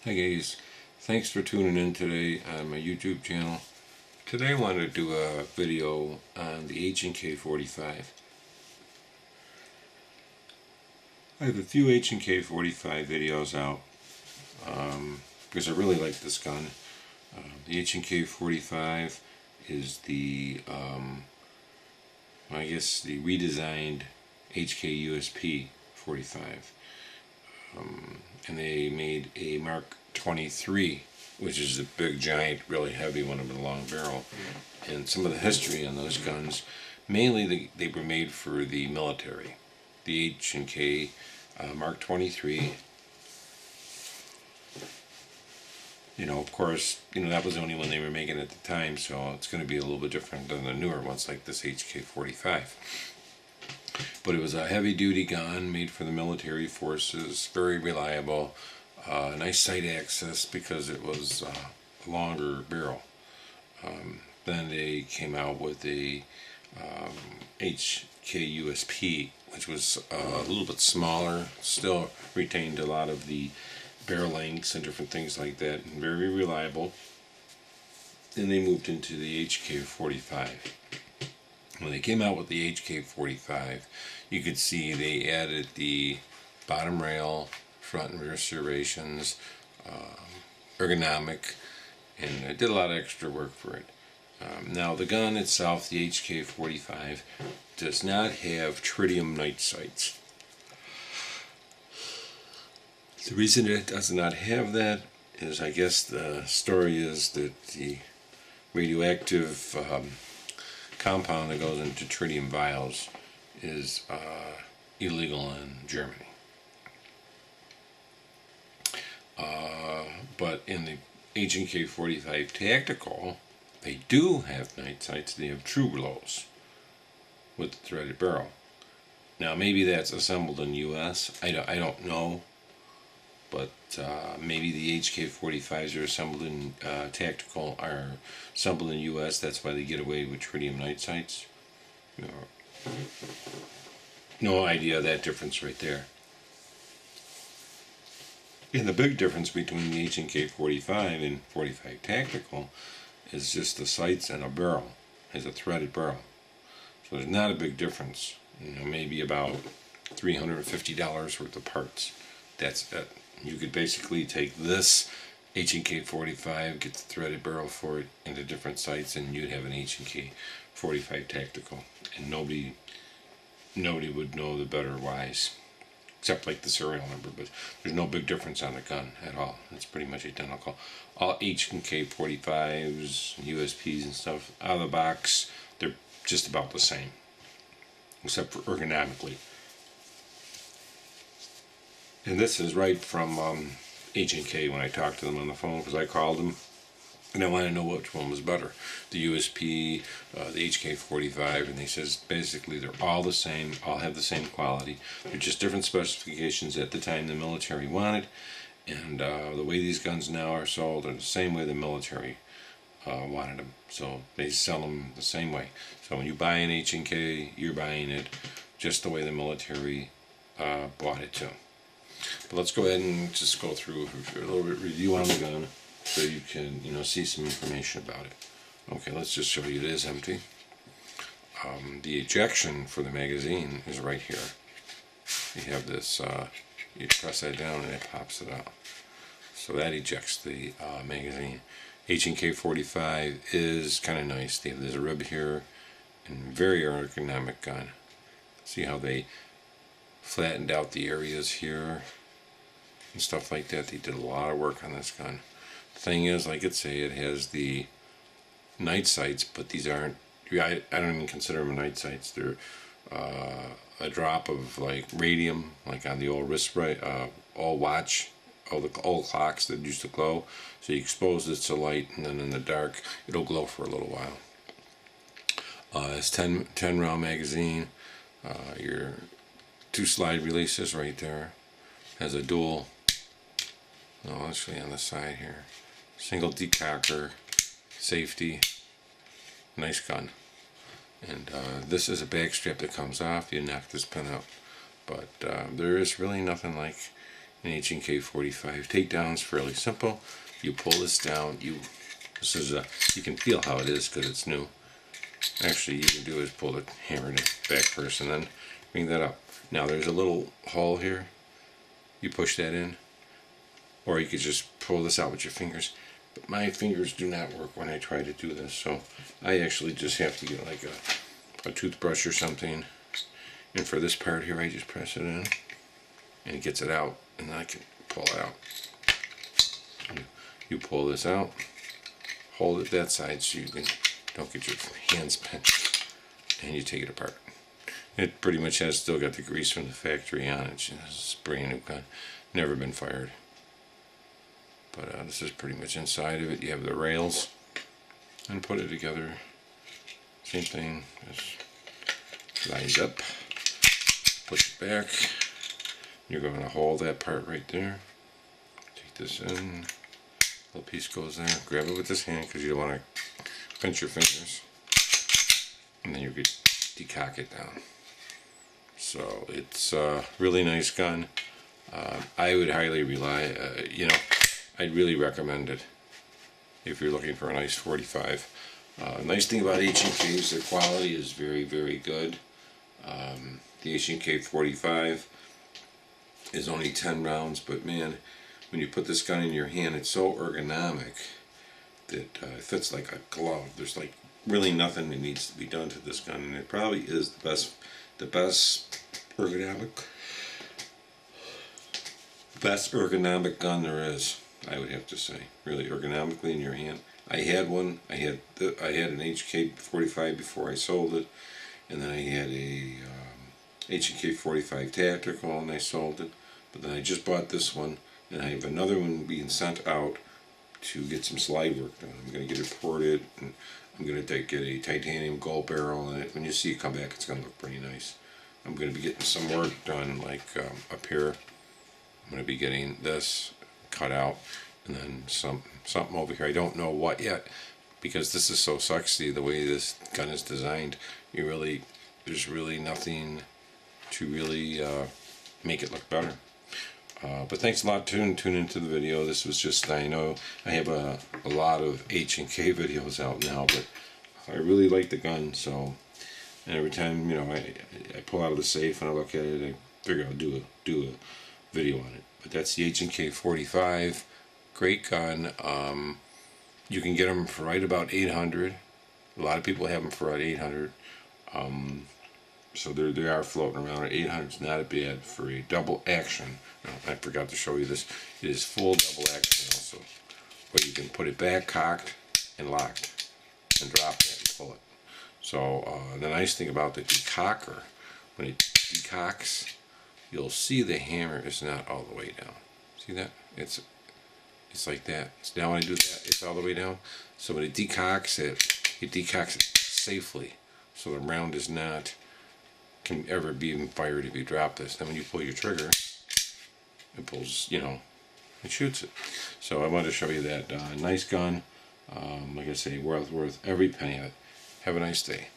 Hi guys, thanks for tuning in today on my YouTube channel. Today I wanted to do a video on the HK45. I have a few HK45 videos out because I really like this gun. The HK45 is the, I guess the redesigned HK 45. And they made a Mark 23, which is a big, giant, really heavy one with a long barrel. And some of the history on those guns, mainly they were made for the military. The H&K Mark 23. Of course, that was the only one they were making at the time, so it's going to be a little bit different than the newer ones like this HK45. But it was a heavy-duty gun made for the military forces, very reliable, nice sight access because it was a longer barrel. Then they came out with a HK which was a little bit smaller, still retained a lot of the barrel lengths and different things like that, and very reliable. Then they moved into the HK45. When they came out with the HK45, you could see they added the bottom rail, front and rear serrations, ergonomic, and did a lot of extra work for it. Now the gun itself, the HK45, does not have tritium night sights. The reason it does not have that is, I guess the story is that the radioactive compound that goes into tritium vials is illegal in Germany. But in the HK45 Tactical, they do have night sights. They have true lows with the threaded barrel. Now maybe that's assembled in the US. I don't know. But maybe the HK45s are assembled in Tactical, are assembled in the US. That's why they get away with tritium night sights. No idea of that difference right there. And the big difference between the HK45 and 45 Tactical is just the sights and a barrel. It's a threaded barrel. So there's not a big difference. Maybe about $350 worth of parts. That's it. You could basically take this HK45, get the threaded barrel for it into different sights, and you'd have an HK45 Tactical. And nobody would know the better wise, except like the serial number, but there's no big difference on the gun at all. It's pretty much identical. All HK45s, USPs and stuff, out of the box, they're just about the same, except for ergonomically. And this is right from H&K when I talked to them on the phone, because I called them and I wanted to know which one was better, the USP, the HK45, and they says basically they're all the same, all have the same quality. They're just different specifications at the time the military wanted, and the way these guns now are sold are the same way the military wanted them. So they sell them the same way. So when you buy an H&K, you're buying it just the way the military bought it too. But let's go ahead and just go through a little bit review on the gun so you can see some information about it. Okay, let's just show you it is empty. The ejection for the magazine is right here. You have this, you press that down and it pops it out. So that ejects the magazine. HK45 is kind of nice. There's a rib here and very ergonomic gun. See how they flattened out the areas here and stuff like that. They did a lot of work on this gun. The thing is, like it say, it has the night sights, but these aren't, I don't even consider them night sights. They're a drop of like radium, like on the old wrist, old watch, the old clocks that used to glow. So you expose it to light, and then in the dark it'll glow for a little while. It's 10 round magazine. Your 2 slide releases right there. Has a dual, actually on the side here, single decocker, safety, nice gun. And this is a bag strap that comes off. You knock this pin out, but there is really nothing like an HK45 takedown is fairly simple. You pull this down. This is you can feel how it is because it's new. Actually, you can do is pull the hammer in the back first and then bring that up. Now there's a little hole here. You push that in, or you could just pull this out with your fingers. But my fingers do not work when I try to do this, so I actually just have to get like a toothbrush or something. And for this part here, I just press it in, and it gets it out, and then I can pull it out. You pull this out, hold it that side so you don't get your hands pinched, and you take it apart. It pretty much has still got the grease from the factory on it. It's a brand new gun, never been fired. But this is pretty much inside of it. You have the rails, and put it together. Same thing, just lines up, push it back. You're going to hold that part right there. Take this in. Little piece goes there. Grab it with this hand because you don't want to pinch your fingers. And then you could decock it down. So it's a really nice gun. I would highly rely, I'd really recommend it if you're looking for a nice 45. Nice thing about H&K is their quality is very, very good. The HK45 is only 10 rounds, but man, when you put this gun in your hand, it's so ergonomic that it fits like a glove. There's like really nothing that needs to be done to this gun, and it probably is the best ergonomic gun there is. I would have to say, really ergonomically in your hand. I had one. I had an HK45 before I sold it, and then I had a HK45 Tactical, and I sold it. But then I just bought this one, and I have another one being sent out to get some slide work done. I'm going to get it ported, and I'm going to get a titanium gold barrel in it. When you see it come back, it's going to look pretty nice. I'm going to be getting some work done, like up here. I'm going to be getting this cut out, and then something over here. I don't know what yet, because this is so sexy the way this gun is designed. There's really nothing to really make it look better. But thanks a lot for tuning into the video. This was just, I know I have a lot of H&K videos out now, but I really like the gun. So, and every time I pull out of the safe and I look at it, I figure I'll do a video on it. But that's the HK45, great gun. You can get them for right about 800. A lot of people have them for about 800. So they are floating around at 800. It's not bad for a double action. No, I forgot to show you this. It is full double action also, where you can put it back, cocked, and locked, and drop it and pull it. So the nice thing about the decocker, when it decocks, you'll see the hammer is not all the way down. See that? It's like that. So now when I do that, it's all the way down. So when it decocks it safely. So the round is not can ever be even fired if you drop this. Then when you pull your trigger, it pulls, it shoots it. So I wanted to show you that nice gun. Like I say, worth every penny of it. Have a nice day.